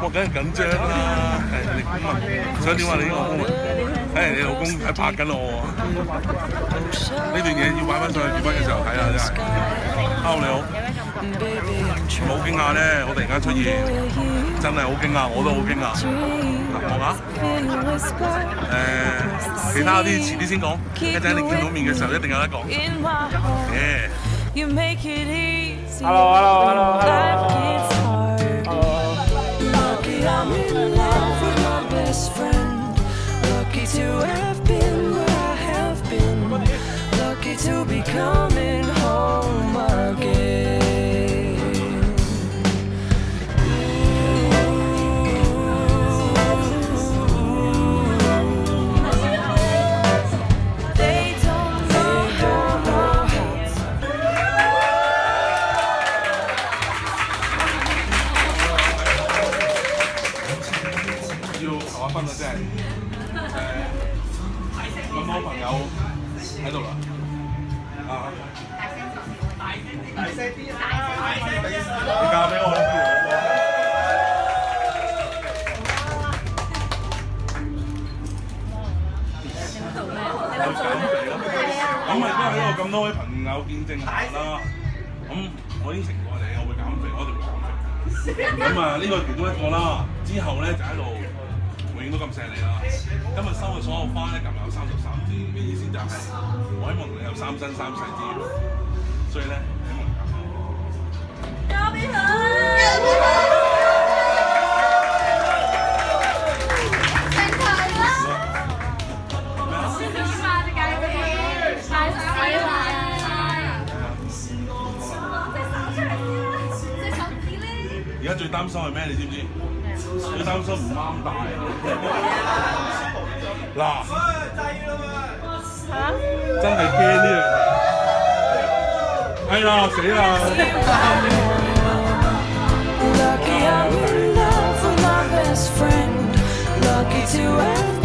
我梗係緊張啦。你咁啊，想點啊？你呢個 moment？你老公喺拍緊我喎。呢段嘢要擺翻上去結婚嘅時候睇下真係。Hello 你好，冇驚訝咧，我突然間出現，真係好驚訝，我都好驚訝。望下，其他啲遲啲先講，一陣你見到面嘅時候一定有得講。Hello。To have been where I have been, lucky to be coming home again. They don't know how. 要求下婚啦，真係。咁多朋友喺度啦，大聲啲啊！你嫁俾我啦，有減肥咯。咁咪都喺度咁多位朋友見證下啦。咁我應承過你，我會減肥，我一定會減肥。咁啊，呢個其中一個啦。之後咧就喺度。永遠都咁錫你啦！今日收嘅所有花咧，夾埋有33支嘅意思就係我希望你有3生3世之餘，所以咧希望你交俾佢。成台啦！咩啊？點啊？隻雞髀太細啦！隻手出嚟先啦！隻手指咧。而家最擔心係咩？你知唔知？最擔心唔啱大嗱，真係驚呢樣嘢，係啦死啦！Lucky I'm in love with my best friend. Lucky to have